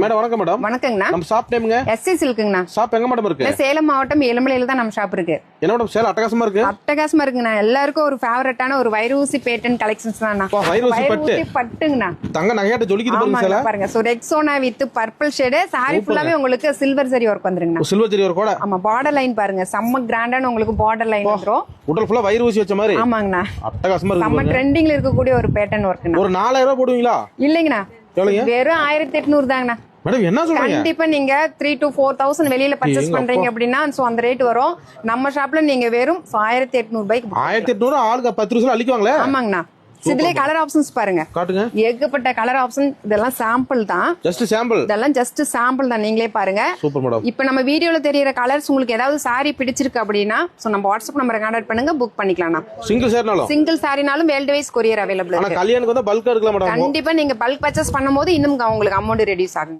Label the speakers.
Speaker 1: Madam வணக்கம் madam.
Speaker 2: வணக்கங்கண்ணா.
Speaker 1: நம்ம shop நேம்ங்க?
Speaker 2: SC சில்க்குங்கண்ணா.
Speaker 1: Shop எங்க மேடம் இருக்கு?
Speaker 2: சேலம் மாவட்டம் ஏலமலையில தான் நம்ம ஷாப் இருக்கு.
Speaker 1: என்ன மேடம் சேல் அட்டகாசமா இருக்கு?
Speaker 2: அட்டகாசமா இருக்குங்கண்ணா. எல்லாருக்கும் ஒரு ஃபேவரட்டான ஒரு வைரூசி பேட்டன் கலெக்ஷன்ஸ் தான்ண்ணா.
Speaker 1: வைரூசி
Speaker 2: பட்டுங்கண்ணா.
Speaker 1: தங்க நகையாட்ட ஜொலிக்குது பாருங்க சேல.
Speaker 2: பாருங்க. So Rexona with purple shade sari ஃபுல்லாவே உங்களுக்கு சில்வர் ஜரி வர்க் வந்துருங்கண்ணா.
Speaker 1: சில்வர் ஜரி வர்க் கூட.
Speaker 2: ஆமா, பார்டர் லைன் பாருங்க. செம்ம கிராண்டான உங்களுக்கு பார்டர் லைன் வந்துரும்.
Speaker 1: உடல் ஃபுல்லா வைரூசி வச்ச மாதிரி.
Speaker 2: ஆமாங்கண்ணா.
Speaker 1: அட்டகாசமா இருக்கு.
Speaker 2: செம்ம ட்ரெண்டிங்ல இருக்கக்கூடிய ஒரு பேட்டன் வர்க்ண்ணா.
Speaker 1: ஒரு 4000 ரூபாய் போடுவீங்களா?
Speaker 2: இல்லங்கண்ணா. வெறும் 1800 தாங்கண்ணா.
Speaker 1: மேடம் என்ன சொல்றீங்க?
Speaker 2: கண்டிப்பா நீங்க 3 to 4000 வெளியில பர்ச்சேஸ் பண்றீங்க அப்படின்னா சோ அந்த ரேட் வரும். நம்ம ஷாப்ல நீங்க வெறும் 1800 ரூபாய்க்கு
Speaker 1: 1800 ஆளுக்கு 10 ரூபாய் அள்ளிக்குவாங்களே.
Speaker 2: ஆமாங்கண்ணா. இதுலயே கலர் ஆப்ஷன்ஸ் பாருங்க.
Speaker 1: காட்டுங்க.
Speaker 2: ஏகப்பட்ட கலர் ஆப்ஷன். இதெல்லாம் சாம்பிள் தான்.
Speaker 1: Just sample.
Speaker 2: இதெல்லாம் ஜஸ்ட் சாம்பிள் தான். நீங்களே பாருங்க.
Speaker 1: Super madam.
Speaker 2: இப்போ நம்ம வீடியோல தெரியற கலர்ஸ் உங்களுக்கு ஏதாவது சாரி பிடிச்சிருக்கு அப்படின்னா சோ நம்ம வாட்ஸ்அப் நம்பரை கான்டாக்ட் பண்ணுங்க, புக் பண்ணிக்கலாம்ண்ணா.
Speaker 1: சிங்கிள் சாரினாலும்
Speaker 2: சிங்கிள் சாரினாலும் வேர்ல்ட் வைஸ் கொரியர் அவைலபிள்
Speaker 1: இருக்கு. ஆனா கல்யாணுக்கு வந்து பல்கா இருக்கலாம் மேடம்.
Speaker 2: கண்டிப்பா நீங்க பல்க் பர்ச்சேஸ் பண்ணும்போது இன்னும் உங்களுக்கு அமௌண்ட் ரெடியூஸ் ஆகும்.